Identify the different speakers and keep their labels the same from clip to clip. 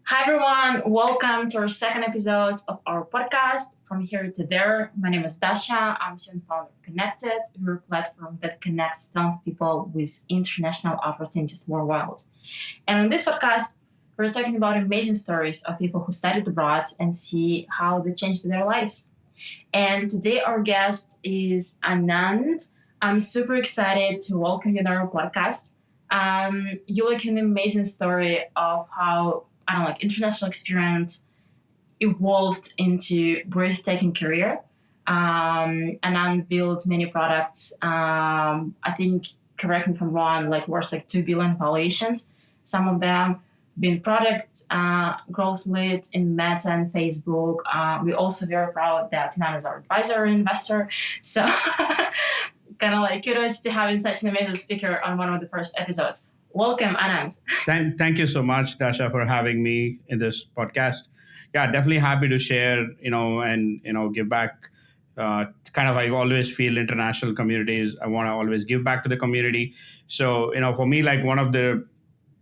Speaker 1: Hi, everyone. Welcome to our second episode of our podcast, From Here to There. My name is Dasha. I'm student founder of Connected. We're a platform that connects talented people with international opportunities worldwide. And in this podcast, we're talking about amazing stories of people who studied abroad and see how they changed their lives. And today, our guest is Anand. I'm super excited to welcome you to our podcast. You like an amazing story of how I don't know, like international experience evolved into breathtaking career. Anand built many products. I think, correct me if I'm wrong, like worth like 2 billion valuations. Some of them been product growth lead in Meta and Facebook. We're also very proud that Anand is our advisor and investor. So kind of like kudos to having such an amazing speaker on one of the first episodes. Welcome, Anand.
Speaker 2: Thank you so much, Dasha, for having me in this podcast. Yeah, definitely happy to share, and give back. Kind of, I always feel international communities. I want to always give back to the community. So, for me, like one of the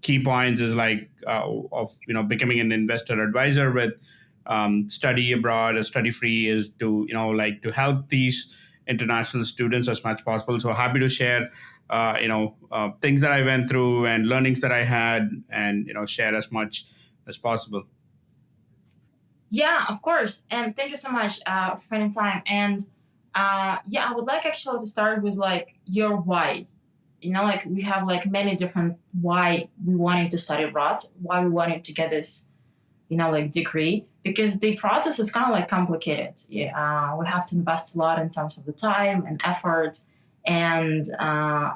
Speaker 2: key points is like of becoming an investor advisor with study abroad or study free is to like to help these international students as much possible. So happy to share things that I went through and learnings that I had, and share as much as possible.
Speaker 1: Yeah, of course. And thank you so much for spending time. And yeah, I would like actually to start with like your why. Like we have like many different why we wanted to study abroad, why we wanted to get this, like degree, because the process is kind of like complicated. Yeah, we have to invest a lot in terms of the time and effort. And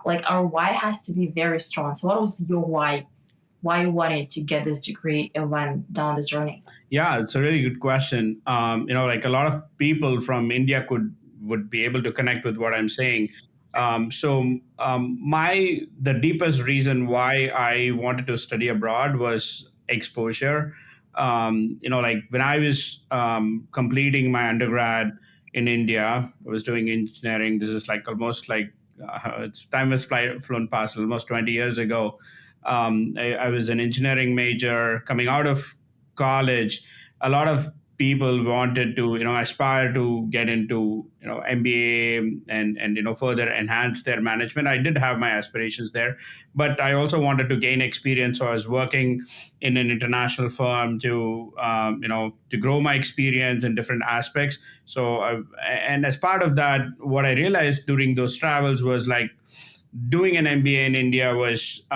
Speaker 1: like our why has to be very strong. So what was your why you wanted to get this degree and went down this journey?
Speaker 2: Yeah, it's a really good question. Like a lot of people from India would be able to connect with what I'm saying. My the deepest reason why I wanted to study abroad was exposure. Like when I was completing my undergrad in India, I was doing engineering. This is like almost like it's time has flown past, almost 20 years ago. I was an engineering major coming out of college. A lot of people wanted to aspire to get into MBA and further enhance their management. I did have my aspirations there, but I also wanted to gain experience. So I was working in an international firm to to grow my experience in different aspects. And as part of that, what I realized during those travels was like doing an MBA in India was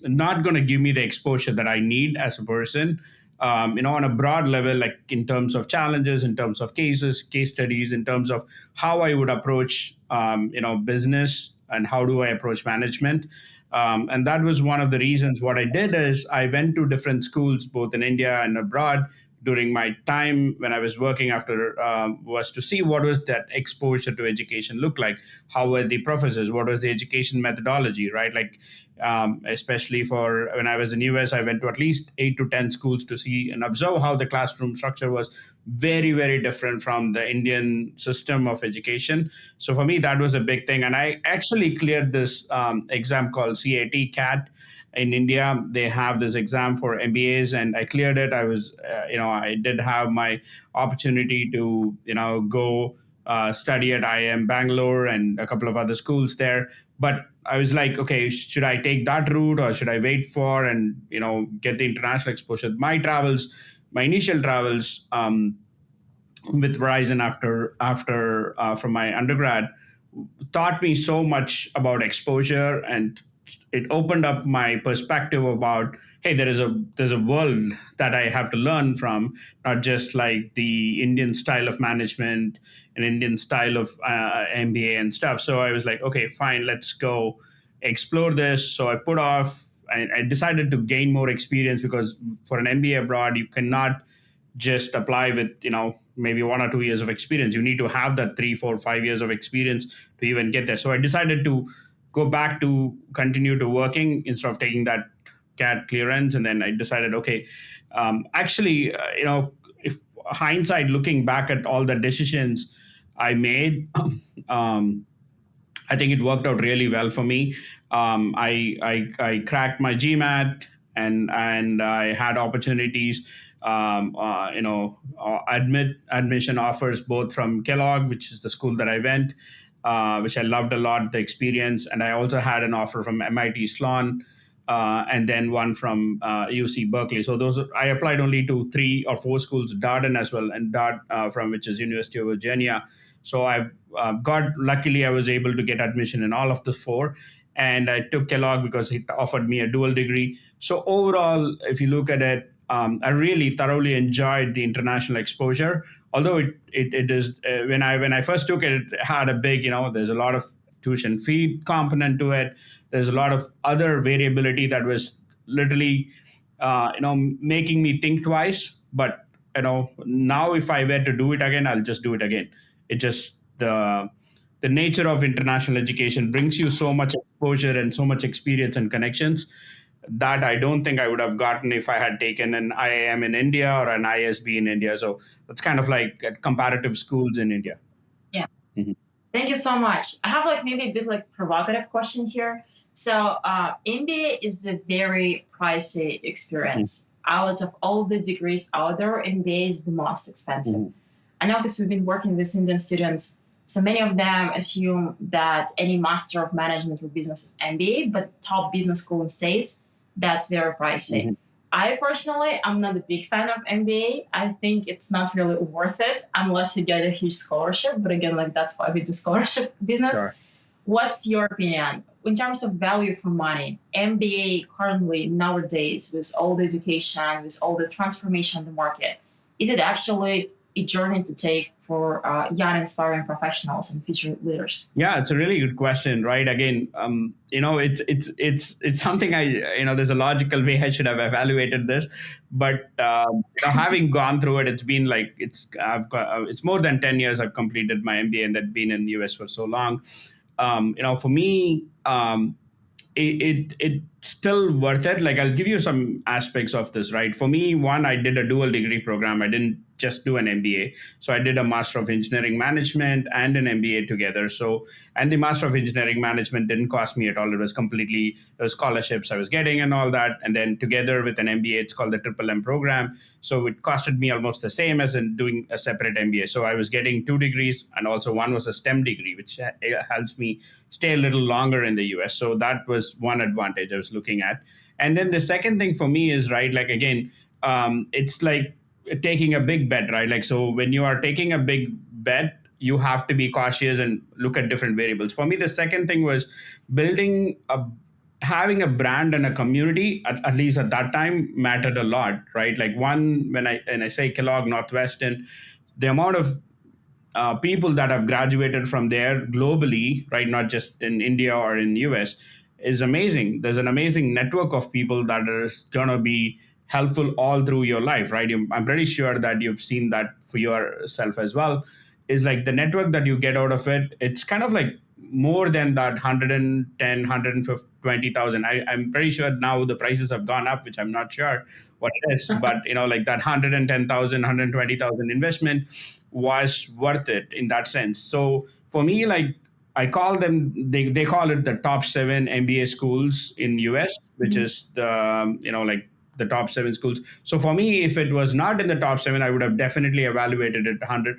Speaker 2: not going to give me the exposure that I need as a person. On a broad level, like in terms of challenges, in terms of cases, case studies, in terms of how I would approach, business and how do I approach management. And that was one of the reasons. What I did is I went to different schools, both in India and abroad, during my time when I was working after was to see what was that exposure to education look like. How were the professors? What was the education methodology? Right, like especially for when I was in US, I went to at least 8 to 10 schools to see and observe how the classroom structure was very, very different from the Indian system of education. So for me, that was a big thing. And I actually cleared this exam called CAT in India. They have this exam for MBAs, and I cleared it. I was, I did have my opportunity to, go study at IIM Bangalore and a couple of other schools there. But I was like, okay, should I take that route or should I wait for and get the international exposure? My initial travels with Verizon after from my undergrad taught me so much about exposure, and it opened up my perspective about, hey, there's a world that I have to learn from, not just like the Indian style of management and Indian style of MBA and stuff. So I was like, okay, fine, let's go explore this. So I put off. I decided to gain more experience because for an MBA abroad, you cannot just apply with maybe 1 or 2 years of experience. You need to have that 3 4 5 years of experience to even get there. So I decided to go back to continue to working instead of taking that CAT clearance. And then I decided, okay, actually, if hindsight, looking back at all the decisions I made, um, I think it worked out really well for me. I cracked my GMAT, and I had opportunities, admission offers both from Kellogg, which is the school that I went, which I loved a lot, the experience, and I also had an offer from MIT Sloan. And then one from UC Berkeley. So I applied only to 3 or 4 schools, Darden as well, and Dart from which is University of Virginia. So I got luckily I was able to get admission in all of the 4, and I took Kellogg because it offered me a dual degree. So overall, if you look at it, I really thoroughly enjoyed the international exposure. Although it is when I first took it, it had a big, there's a lot of tuition fee component to it. There's a lot of other variability that was literally making me think twice. But now if I were to do it again, I'll just do it again. It just the nature of international education brings you so much exposure and so much experience and connections that I don't think I would have gotten if I had taken an IIM in India or an ISB in India. So that's kind of like at comparative schools in India.
Speaker 1: Yeah.
Speaker 2: Mhm.
Speaker 1: Thank you so much. I have like maybe a bit like provocative question here. So MBA is a very pricey experience. Out of all the degrees out there, MBA is the most expensive.
Speaker 2: Mhm.
Speaker 1: I know because we've been working with Indian students, so many of them assume that any Master of Management or Business is MBA, but top business school in States, that's very pricey.
Speaker 2: Mhm.
Speaker 1: I personally, I'm not a big fan of MBA. I think it's not really worth it unless you get a huge scholarship. But again, like that's why we do scholarship business.
Speaker 2: Sure.
Speaker 1: What's your opinion in terms of value for money? MBA currently nowadays, with all the education, with all the transformation in the market, is it actually a journey to take for young, inspiring professionals and future leaders?
Speaker 2: Yeah, it's a really good question, right? Again, it's something there's a logical way I should have evaluated this, but having gone through it, it's been like it's more than 10 years I've completed my MBA and that been in the US for so long. For me, it's still worth it. Like I'll give you some aspects of this, right? For me, one, I did a dual degree program. I didn't just do an MBA. So I did a Master of Engineering Management and an MBA together. So, and the Master of Engineering Management didn't cost me at all. It was completely scholarships I was getting and all that. And then together with an MBA, it's called the Triple M program. So it costed me almost the same as in doing a separate MBA. So I was getting 2 degrees, and also one was a STEM degree, which helps me stay a little longer in the US. So that was one advantage I was looking at. And then the second thing for me is, right, like again, it's like taking a big bet, right? Like, so when you are taking a big bet, you have to be cautious and look at different variables. For me, the second thing was having a brand and a community, at least at that time, mattered a lot, right? Like one, when I say Kellogg, Northwestern, the amount of people that have graduated from there globally, right, not just in India or in US, is amazing. There's an amazing network of people that is going to be helpful all through your life, right? I'm pretty sure that you've seen that for yourself as well. Is like the network that you get out of it, it's kind of like more than that 110, 120,000. I'm pretty sure now the prices have gone up, which I'm not sure what it is, but like that 110,000, 120,000 investment was worth it in that sense. So for me, like I call them, they call it the top 7 MBA schools in US, which is the, like the top 7 schools. So for me, if it was not in the top 7, I would have definitely evaluated it 100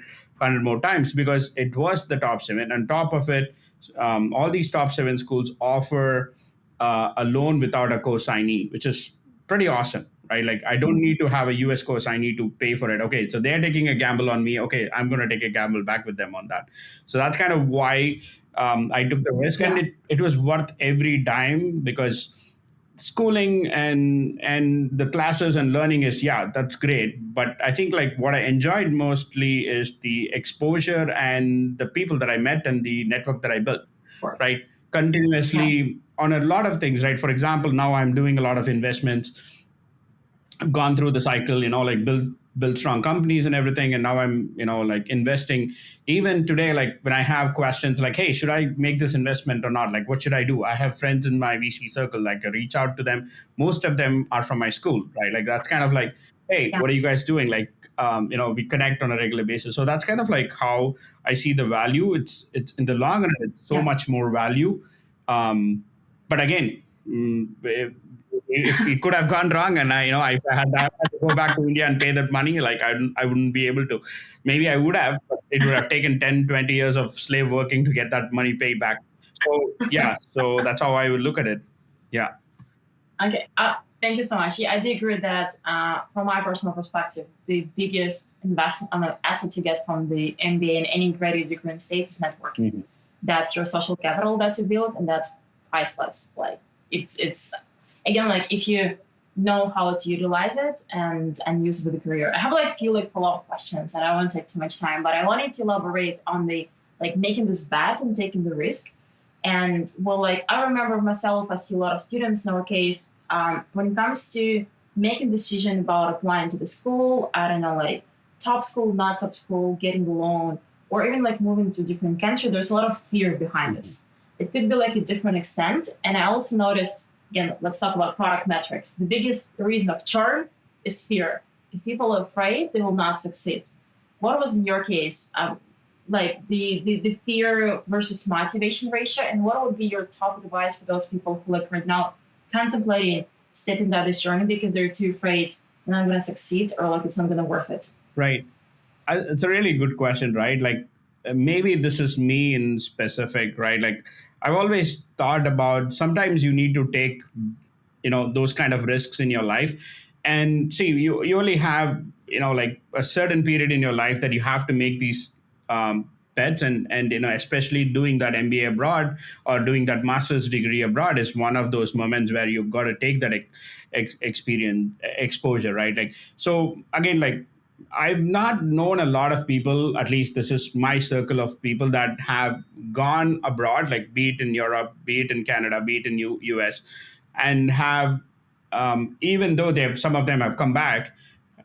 Speaker 2: more times because it was the top 7. On top of it, all these top 7 schools offer a loan without a co-signee, which is pretty awesome, right? Like I don't need to have a US co-signee to pay for it. Okay, so they're taking a gamble on me. Okay, I'm going to take a gamble back with them on that. So that's kind of why I took the risk, and it was worth every dime because schooling and the classes and learning is, yeah, that's great, but I think like what I enjoyed mostly is the exposure and the people that I met and the network that I built, right, continuously on a lot of things, right? For example, now I'm doing a lot of investments. I've gone through the cycle, like build strong companies and everything, and now I'm like investing. Even today, like when I have questions like, hey, should I make this investment or not, like what should I do? I have friends in my VC circle, like I reach out to them. Most of them are from my school, right? Like that's kind of like, hey, what are you guys doing? Like we connect on a regular basis. So that's kind of like how I see the value. It's in the long run, it's so much more value. But again, if it could have gone wrong, and if I had to go back to India and pay that money, like I wouldn't be able to. Maybe I would have, but it would have taken 10, 20 years of slave working to get that money paid back. So yeah, so that's how I would look at it. Yeah.
Speaker 1: Okay. Thank you so much. Yeah, I do agree that from my personal perspective, the biggest investment asset you get from the MBA and any graduate degree in States is networking.
Speaker 2: Mhm.
Speaker 1: That's your social capital that you build, and that's priceless. Like it's again, like if you know how to utilize it and use it with a career. I have like a few like follow-up questions, and I won't take too much time, but I wanted to elaborate on the like making this bet and taking the risk. And well, like I remember myself, I see a lot of students in our case, when it comes to making decision about applying to the school, I don't know, like top school, not top school, getting the loan, or even like moving to a different country, there's a lot of fear behind this. It could be like a different extent. And I also noticed, again, let's talk about product metrics. The biggest reason of churn is fear. If people are afraid, they will not succeed. What was in your case? Like the fear versus motivation ratio, and what would be your top advice for those people who like right now contemplating stepping down this journey because they're too afraid and I'm going to succeed or like it's not going to worth it.
Speaker 2: Right. It's a really good question, right? Like maybe this is me in specific, right? Like I've always thought about sometimes you need to take those kind of risks in your life. And see, you only have like a certain period in your life that you have to make these bets. And especially doing that MBA abroad or doing that master's degree abroad is one of those moments where you've got to take that experience exposure, right? Like, so again, like I've not known a lot of people, at least this is my circle of people that have gone abroad, like be it in Europe, be it in Canada, be it in US, and have, even though some of them have come back,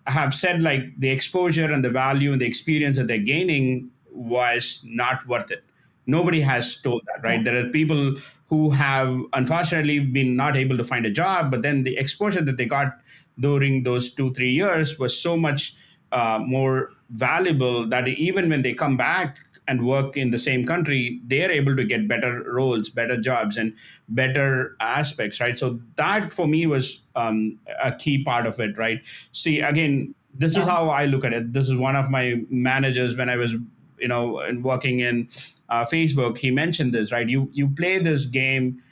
Speaker 2: have said like the exposure and the value and the experience that they're gaining was not worth it. Nobody has told that,
Speaker 1: Yeah.
Speaker 2: right? There are people who have unfortunately been not able to find a job, but then the exposure that they got during those 2, 3 years was so much more valuable that even when they come back and work in the same country, they are able to get better roles, better jobs, and better aspects, right? So that for me was a key part of it, right? See, again, this is
Speaker 1: Yeah.
Speaker 2: how I look at it. This is one of my managers when I was, working in Facebook. He mentioned this, right? You play this game.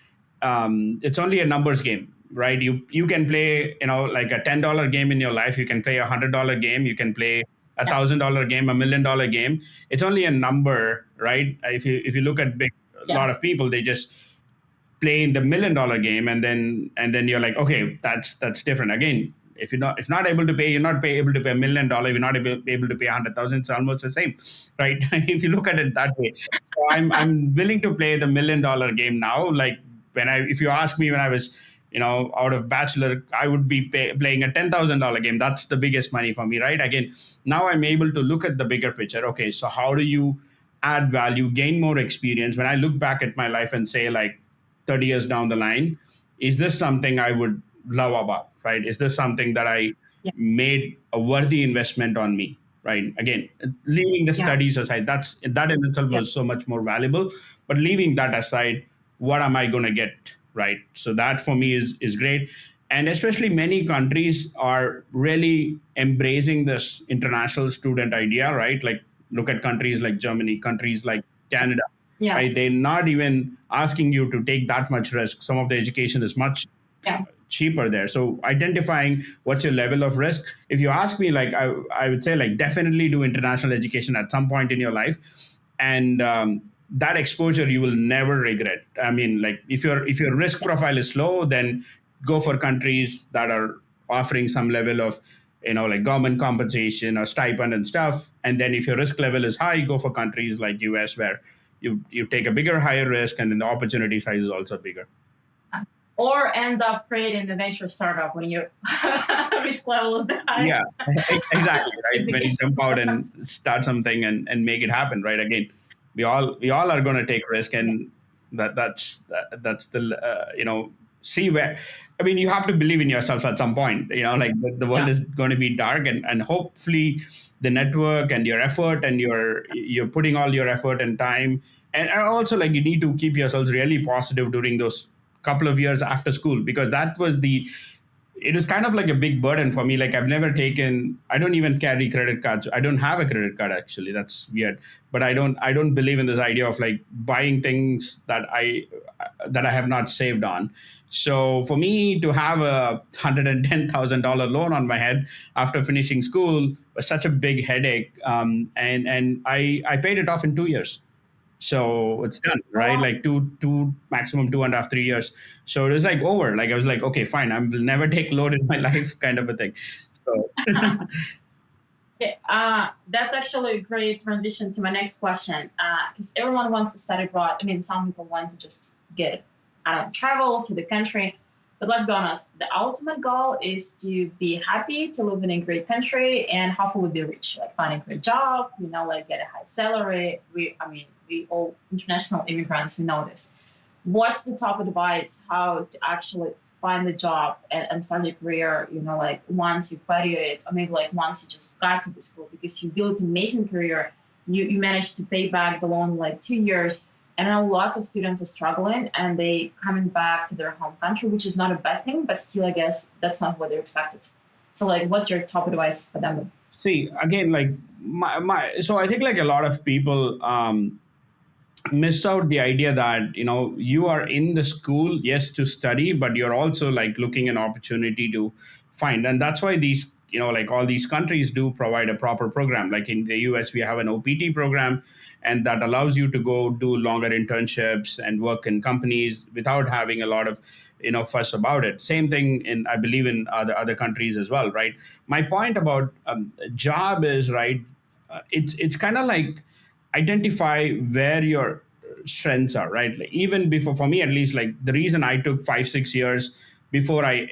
Speaker 2: It's only a numbers game, right? You can play, like a $10 game in your life. You can play $100 game. You can play a
Speaker 1: Yeah.
Speaker 2: $1,000 game, $1 million game. It's only a number, right? If you look at a
Speaker 1: Yeah.
Speaker 2: lot of people, they just play in the $1 million game, and then you're like, okay, that's different. Again, if not able to pay, you're not able to pay $1 million. You're not able to pay 100,000. It's almost the same, right? If you look at it that way. So I'm willing to play the $1 million game now. Like if you ask me when I was out of bachelor, I would be playing a $10,000 game. That's the biggest money for me, right? Again, now I'm able to look at the bigger picture. Okay, so how do you add value, gain more experience? When I look back at my life and say, like, 30 years down the line, is this something I would love about, right? Is this something that I
Speaker 1: Yeah.
Speaker 2: made a worthy investment on me, right? Again, leaving the
Speaker 1: Yeah.
Speaker 2: studies aside, that in itself
Speaker 1: Yeah.
Speaker 2: was so much more valuable. But leaving that aside, what am I going to get, right? So that for me is great. And especially many countries are really embracing this international student idea, right? Like look at countries like Germany, countries like Canada,
Speaker 1: Yeah.
Speaker 2: right? They're not even asking you to take that much risk. Some of the education is much
Speaker 1: Yeah.
Speaker 2: cheaper there. So identifying what's your level of risk. If you ask me, like I would say, like definitely do international education at some point in your life, and that exposure you will never regret. I mean, like if your risk profile is low, then go for countries that are offering some level of like government compensation or stipend and stuff. And then if your risk level is high, go for countries like US where you take a bigger, higher risk, and then the opportunity size is also bigger.
Speaker 1: Or end up creating a venture startup when your risk level is the
Speaker 2: Yeah,
Speaker 1: highest.
Speaker 2: exactly, right.
Speaker 1: It's
Speaker 2: When you
Speaker 1: again
Speaker 2: jump out and
Speaker 1: happens.
Speaker 2: start something and make it happen, right? Again, we all are going to take risk,
Speaker 1: Yeah.
Speaker 2: and that's the see where. I mean, you have to believe in yourself at some point. Like the world
Speaker 1: Yeah.
Speaker 2: is going to be dark, and hopefully the network and your effort and you're putting all your effort and time, and also like you need to keep yourselves really positive during those couple of years after school, because that was the it is kind of like a big burden for me. Like I've never taken, I don't even carry credit cards. I don't have a credit card actually. That's weird. But I don't believe in this idea of like buying things that I have not saved on. So for me to have a $110,000 loan on my head after finishing school was such a big headache. And I paid it off in 2 years. So it's done,
Speaker 1: Oh,
Speaker 2: right?
Speaker 1: wow.
Speaker 2: Like two maximum 2.5 3 years. So it was like over. Like I was like, okay, fine, I will never take loan in my life, kind of a thing. So
Speaker 1: Okay, that's actually a great transition to my next question. Because everyone wants to study abroad. I mean, some people want to just get, I don't know, travel to the country. But let's be honest, the ultimate goal is to be happy, to live in a great country, and hopefully be rich. Like find a great job, like get a high salary. We all international immigrants, we know this. What's the top advice how to actually find a job and start your career, like once you graduate or maybe like once you just got to the school because you built an amazing career, you managed to pay back the loan in like 2 years. And I know lots of students are struggling and they coming back to their home country, which is not a bad thing, but still I guess that's not what they're expected. So like what's your top advice for them?
Speaker 2: see again, like so I think like a lot of people miss out the idea that you are in the school, yes, to study, but you're also like looking an opportunity to find. And that's why these like all these countries do provide a proper program. Like in the US we have an OPT program, and that allows you to go do longer internships and work in companies without having a lot of fuss about it. Same thing in, I believe, in other countries as well, right? My point about job is, right, it's kind of like identify where your strengths are, right? Like even before, for me at least, like the reason I took 5 6 years before I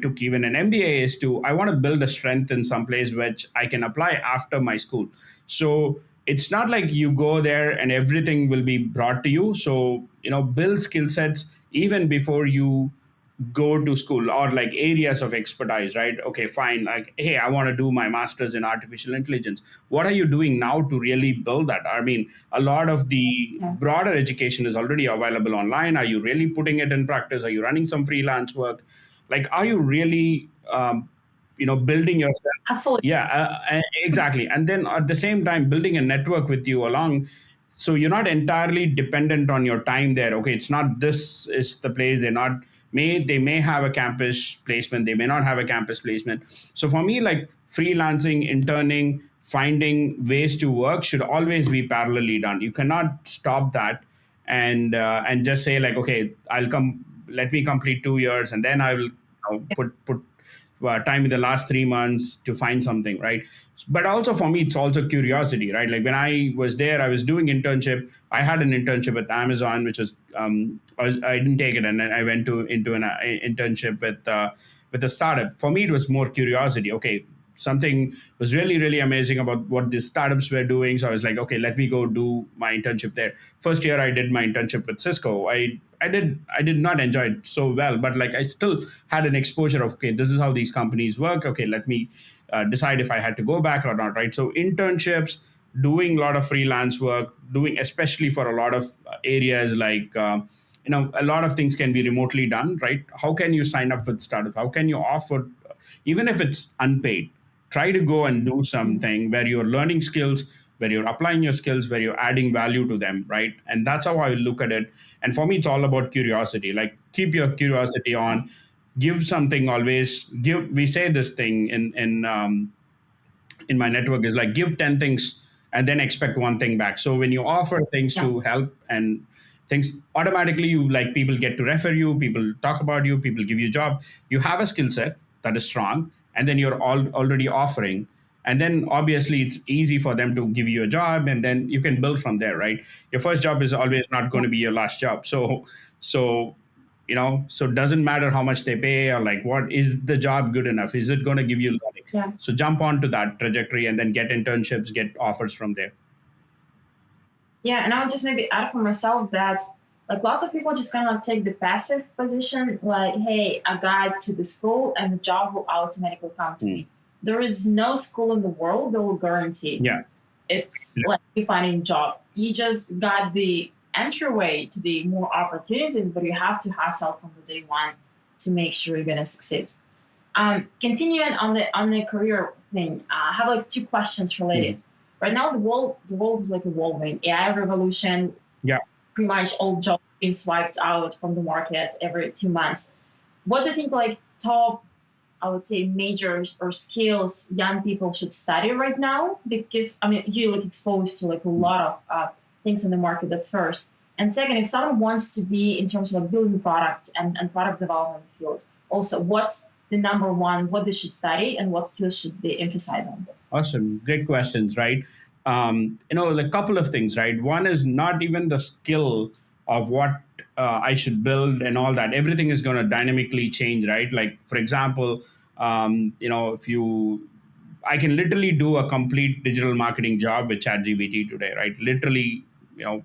Speaker 2: took even an MBA is to, I want to build a strength in some place which I can apply after my school. So it's not like you go there and everything will be brought to you. So build skill sets even before you go to school, or like areas of expertise, right? Okay, fine, like, hey, I want to do my master's in artificial intelligence. What are you doing now to really build that? I mean, a lot of the
Speaker 1: Yeah,
Speaker 2: broader education is already available online. Are you really putting it in practice? Are you running some freelance work? Like, are you really building yourself?
Speaker 1: absolutely.
Speaker 2: Yeah, exactly. And then at the same time building a network with you along, so you're not entirely dependent on your time there. Okay, it's not, this is the place. They may have a campus placement, they may not have a campus placement. So for me, like freelancing, interning, finding ways to work should always be parallelly done. You cannot stop that and just say like, okay, I'll come, let me complete 2 years and then I will put time in the last 3 months to find something, right? But also for me, it's also curiosity, right? Like when I was there, I was doing internship. I had an internship at Amazon, which was I didn't take it, and then I went to into an internship with a startup. For me, it was more curiosity. Okay, something was really really amazing about what these startups were doing, so I was like, okay, let me go do my internship there. First year I did my internship with Cisco. I did not enjoy it so well, but like I still had an exposure of, okay, this is how these companies work. Okay, let me decide if I had to go back or not, right? So internships, doing a lot of freelance work, doing especially for a lot of areas like a lot of things can be remotely done, right? How can you sign up with startup? How can you offer, even if it's unpaid, try to go and do something where you're learning skills, where you're applying your skills, where you're adding value to them, right? And that's how I look at it. And for me, it's all about curiosity. Like keep your curiosity on, give something, always give. We say this thing in my network is like, give 10 things and then expect one thing back. So when you offer things
Speaker 1: Yeah.
Speaker 2: to help and things, automatically you, like, people get to refer you, people talk about you, people give you a job. You have a skill set that is strong, and then you're already offering, and then obviously it's easy for them to give you a job, and then you can build from there, right? Your first job is always not going to be your last job. So it doesn't matter how much they pay, or like, what is the job good enough, is it going to give you learning?
Speaker 1: Yeah.
Speaker 2: So jump onto that trajectory and then get internships, get offers from there.
Speaker 1: Yeah, and I would just maybe add for myself that like lots of people just kind of like take the passive position, like, hey, I got to the school and the job will automatically come to
Speaker 2: Mm.
Speaker 1: me. There is no school in the world that will guarantee
Speaker 2: Yeah.
Speaker 1: it's like you finding a job. You just got the entryway to the more opportunities, but you have to hustle from the day one to make sure you're gonna succeed. Continuing on the career thing, I have like two questions
Speaker 2: Mhm.
Speaker 1: related. Right now, the world is like evolving. AI revolution,
Speaker 2: Yeah.
Speaker 1: pretty much all jobs being swiped out from the market every 2 months. What do you think like top, I would say, majors or skills young people should study right now? Because I mean, you like exposed to like a lot of things in the market. That's first. And second, if someone wants to be in terms of like building product and product development field, also what's the number one, what they should study and what skills should they emphasize on?
Speaker 2: Awesome. Great questions, right? A couple of things, right? One is not even the skill of what I should build and all that. Everything is going to dynamically change, right? Like, for example, if you, I can literally do a complete digital marketing job with ChatGPT today, right? Literally,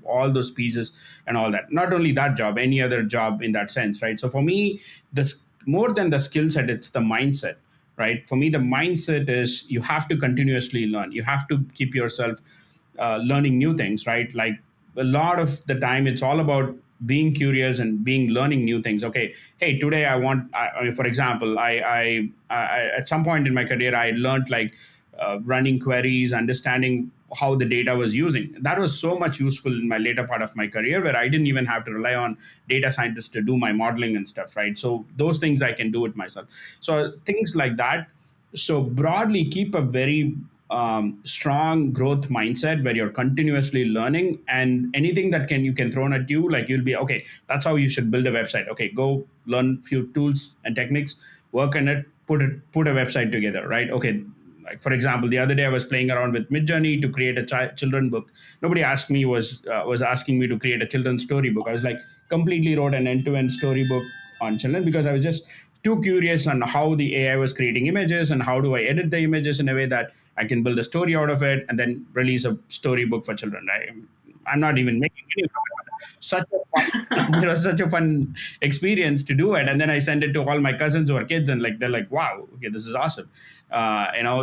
Speaker 2: all those pieces and all that. Not only that job, any other job in that sense, right? So for me, this more than the skill set, it's the mindset, right? For me, the mindset is you have to continuously learn. You have to keep yourself learning new things, right? Like a lot of the time, it's all about being curious and being learning new things. Okay, hey, today I mean, for example, I at some point in my career, I learned like running queries, understanding how the data was using. That was so much useful in my later part of my career, where I didn't even have to rely on data scientists to do my modeling and stuff, right? So those things I can do it myself. So things like that. So broadly, keep a very strong growth mindset where you're continuously learning, and anything that can you can thrown at you, like you'll be okay. That's how you should build a website. Okay, go learn few tools and techniques, work on it, put a website together, right? Okay, like for example, the other day I was playing around with Midjourney to create a children book. Nobody asked me was asking me to create a children's storybook. I was like completely wrote an end-to-end storybook on children because I was just too curious on how the AI was creating images and how do I edit the images in a way that I can build a story out of it and then release a storybook for children. I'm not even making any such a fun, such a fun experience to do it. And then I send it to all my cousins who are kids, and like they're like, "Wow, okay, this is awesome."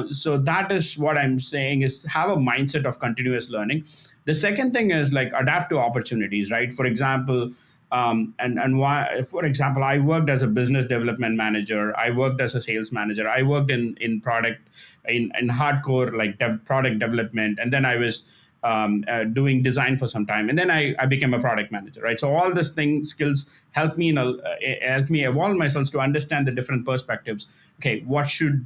Speaker 2: So that is what I'm saying is have a mindset of continuous learning. The second thing is like adapt to opportunities, right? For example, and why, for example, I worked as a business development manager. I worked as a sales manager. I worked in product in hardcore like product development, and then I was doing design for some time, and then I became a product manager, right? So all these things skills help me evolve myself to understand the different perspectives. Okay, what should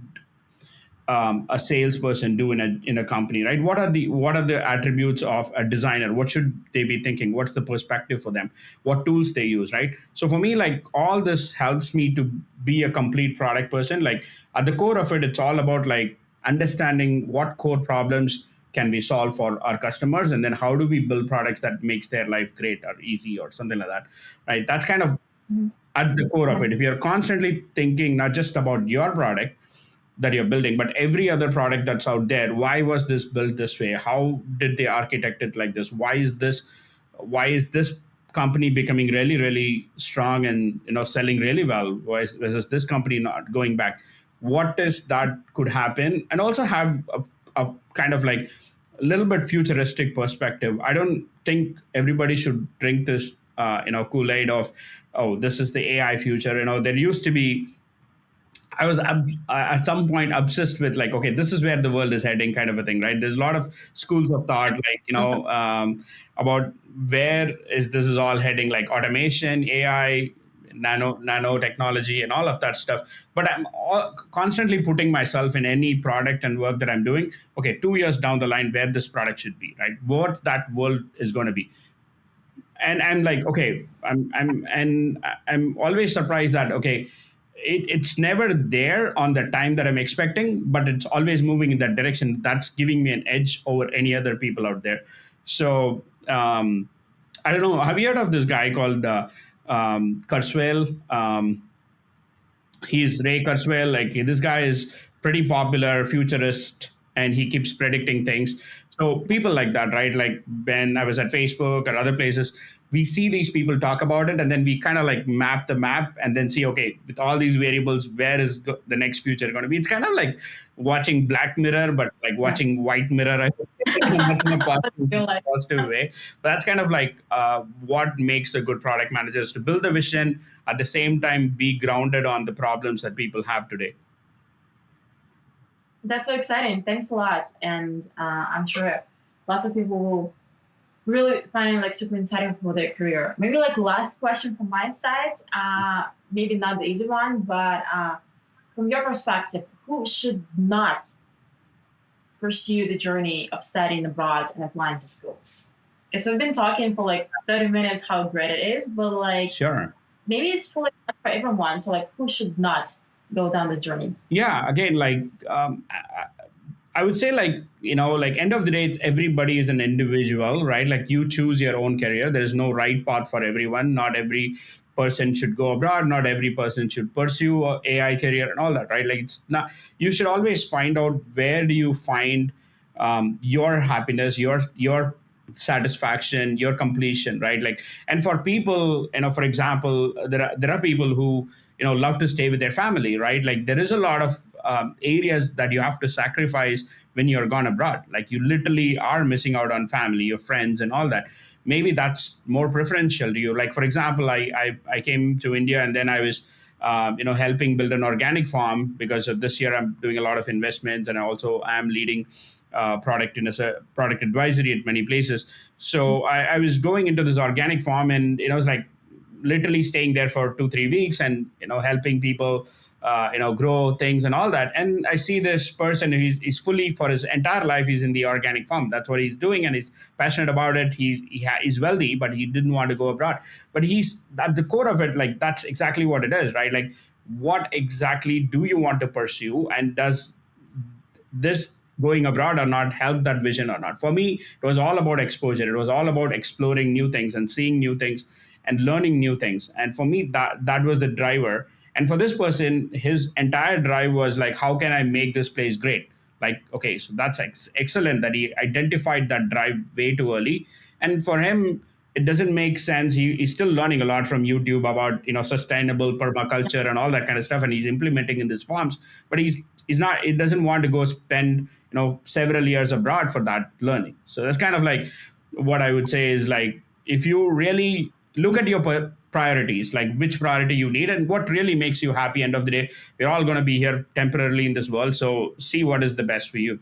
Speaker 2: a salesperson do in a company, right? What are the attributes of a designer? What should they be thinking? What's the perspective for them? What tools they use, right? So for me, like all this helps me to be a complete product person. Like at the core of it, it's all about like understanding what core problems can we solve for our customers, and then how do we build products that makes their life great or easy or something like that, right? That's kind of
Speaker 1: Mhm.
Speaker 2: at the core of
Speaker 1: Yeah.
Speaker 2: it. If you're constantly thinking not just about your product that you're building, but every other product that's out there, why was this built this way? How did they architect it like this? Why is this company becoming really really strong and selling really well? Why is this company not going back? What is that could happen? And also have a kind of like a little bit futuristic perspective. I don't think everybody should drink this Kool-Aid of, oh, this is the AI future. There used to be, I was at some point obsessed with like, okay, this is where the world is heading, kind of a thing, right? There's a lot of schools of thought, like about where is this is all heading, like automation, AI, nanotechnology, and all of that stuff. But constantly putting myself in any product and work that I'm doing. Okay, 2 years down the line, where this product should be, right? What that world is going to be. And I'm like, okay, I'm always surprised that okay, it's never there on the time that I'm expecting, but it's always moving in that direction. That's giving me an edge over any other people out there. So I don't know, have you heard of this guy called Kurzweil? He's Ray Kurzweil. Like this guy is pretty popular futurist, and he keeps predicting things. So people like that, right? Like when I was at Facebook or other places, we see these people talk about it, and then we kind of like map the map and then see, okay, with all these variables, where is the next future going to be? It's kind of like watching Black Mirror, but like
Speaker 1: Yeah.
Speaker 2: watching White Mirror, I think, in a much more
Speaker 1: I feel like
Speaker 2: positive way. But that's kind of like what makes a good product manager, is to build the vision, at the same time be grounded on the problems that people have today.
Speaker 1: that's so exciting. Thanks a lot, and I'm sure lots of people will really find it like super exciting for their career. Maybe like last question from my side. Maybe not the easy one, but from your perspective, who should not pursue the journey of studying abroad and applying to schools? Because we've been talking for like 30 minutes how great it is, but like
Speaker 2: Sure.
Speaker 1: maybe it's for like not for everyone. So like who should not go down the journey?
Speaker 2: Yeah, again, like I would say, like, like end of the day, it's everybody is an individual, right? Like you choose your own career. There is no right path for everyone. Not every person should go abroad. Not every person should pursue a AI career and all that, right? Like it's not. You should always find out where do you find your happiness, your satisfaction, your completion, right? Like, and for people, for example, there are people who love to stay with their family, right? Like there is a lot of areas that you have to sacrifice when you're gone abroad. Like you literally are missing out on family, your friends, and all that. Maybe that's more preferential to you. Like for example, I came to India, and then I was helping build an organic farm, because of this year I'm doing a lot of investments, and I also am leading product advisory at many places. So I was going into this organic farm, and it was like literally staying there for 2 3 weeks, and helping people grow things and all that. And I see this person who is fully, for his entire life, he's in the organic farm. That's what he's doing, and he's passionate about it. He's wealthy, but he didn't want to go abroad. But he's at the core of it, like that's exactly what it is, right? Like what exactly do you want to pursue, and does this going abroad or not help that vision or not? For me, it was all about exposure. It was all about exploring new things and seeing new things and learning new things. And for me, that was the driver. And for this person, his entire drive was like, how can I make this place great? Like, okay, so that's excellent that he identified that drive way too early. And for him, it doesn't make sense. He's still learning a lot from YouTube about sustainable permaculture and all that kind of stuff, and he's implementing in these farms. But he's not. It doesn't want to go spend several years abroad for that learning. So that's kind of like what I would say is, like, if you really look at your priorities, like which priority you need and what really makes you happy. End of the day, we're all going to be here temporarily in this world, so see what is the best for you.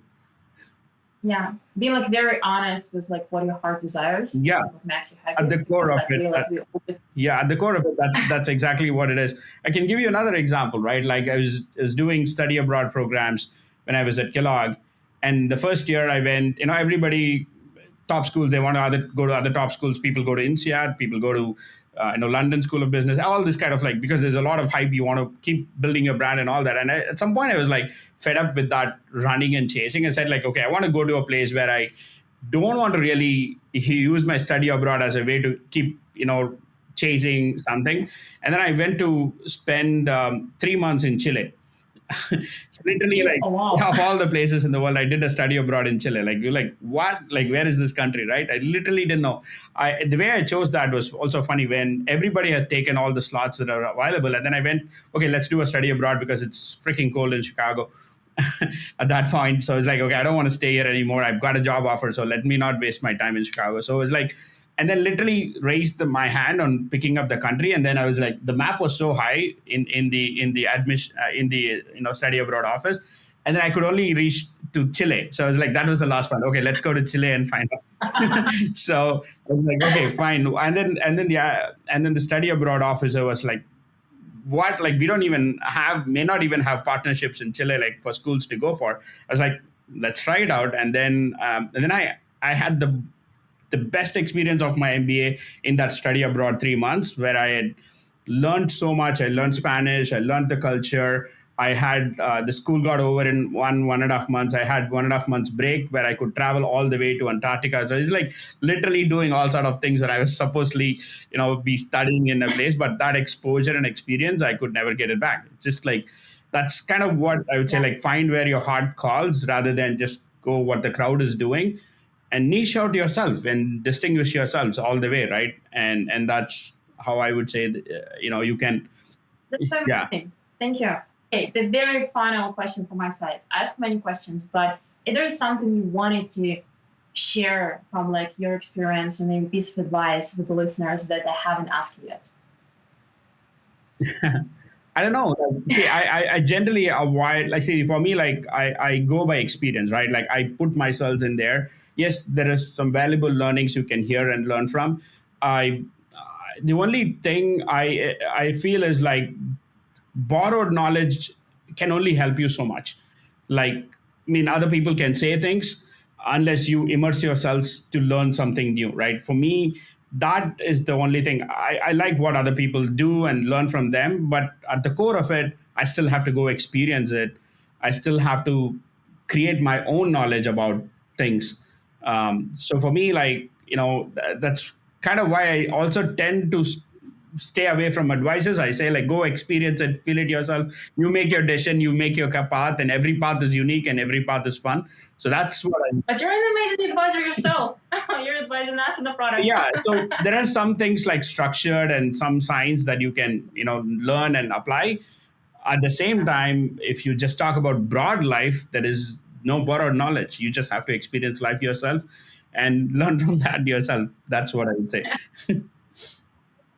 Speaker 1: Yeah, being like very honest with like what your heart desires,
Speaker 2: Yeah,
Speaker 1: like what makes you
Speaker 2: at
Speaker 1: happy.
Speaker 2: the core of
Speaker 1: Like
Speaker 2: it.
Speaker 1: we like we always,
Speaker 2: Yeah, at the core of it, that's exactly what it is. I can give you another example, right? Like I was doing study abroad programs when I was at Kellogg, and the first year I went, everybody, top schools, they want to go to other top schools. People go to INSEAD, people go to London School of Business, all this kind of, like, because there's a lot of hype. You want to keep building your brand and all that. And at some point, I was like fed up with that running and chasing. I said, like, okay, I want to go to a place where I don't want to really use my study abroad as a way to keep chasing something. And then I went to spend 3 months in Chile. It's literally like,
Speaker 1: oh wow,
Speaker 2: of all the places in the world, I did a study abroad in Chile. Like, you're like, what? Like, where is this country, right? I literally didn't know. The way I chose that was also funny, when everybody had taken all the slots that are available. And then I went, okay, let's do a study abroad, because it's freaking cold in Chicago at that point. So it's like, okay, I don't want to stay here anymore. I've got a job offer, so let me not waste my time in Chicago. So it was like, and then literally raised my hand on picking up the country. And then I was like, the map was so high in the admission in the study abroad office, and then I could only reach to Chile. So I was like, that was the last one. Okay, let's go to Chile and find out. So I was like, okay, fine. And then the study abroad officer was like, what? Like, we don't even may not even have partnerships in Chile, like, for schools to go for. I was like, let's try it out. And then I had the best experience of my MBA in that study abroad 3 months, where I had learned so much. I learned Spanish, I learned the culture. I had the school got over in 1.5 months. I had 1.5 months break where I could travel all the way to Antarctica. So it's like literally doing all sort of things that I was supposedly, be studying in a place. But that exposure and experience, I could never get it back. It's just like, that's kind of what I would say,
Speaker 1: yeah,
Speaker 2: like, find where your heart calls rather than just go what the crowd is doing. and niche out yourself and distinguish yourselves all the way, right? And that's how I would say that, you can.
Speaker 1: That's
Speaker 2: Yeah.
Speaker 1: amazing. Thank you. Okay, the very final question from my side. I asked many questions, but if there's something you wanted to share from like your experience and maybe piece of advice with the listeners that they haven't asked you yet.
Speaker 2: I don't know. Like, see, I generally avoid, like, see, for me, like, I go by experience, right? Like, I put myself in there. Yes, there is some valuable learnings you can hear and learn from. I, the only thing I feel is like borrowed knowledge can only help you so much. Like, I mean, other people can say things unless you immerse yourselves to learn something new, right? For me, that is the only thing. I like what other people do and learn from them, but at the core of it, I still have to go experience it. I still have to create my own knowledge about things. So for me, like, that's kind of why I also tend to stay away from advices. I say, like, go experience it, feel it yourself. You make your decision, you make your path, and every path is unique and every path is fun. So that's what I.
Speaker 1: But you're an amazing advisor yourself. You're advising us on the product.
Speaker 2: Yeah, so there are some things like structured and some science that you can, learn and apply. At the same time, if you just talk about broad life, there is no borrowed knowledge. You just have to experience life yourself and learn from that yourself. That's what I would say.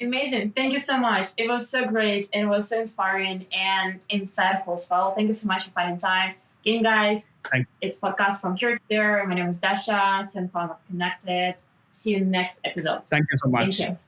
Speaker 1: Amazing. Thank you so much. It was so great and it was so inspiring and insightful as well. Thank you so much for finding time. Again, guys,
Speaker 2: Thank
Speaker 1: it's podcast from here to there. My name is Dasha, Son of Connected. See you in the next episode.
Speaker 2: Thank you so
Speaker 1: Thank
Speaker 2: much.
Speaker 1: you.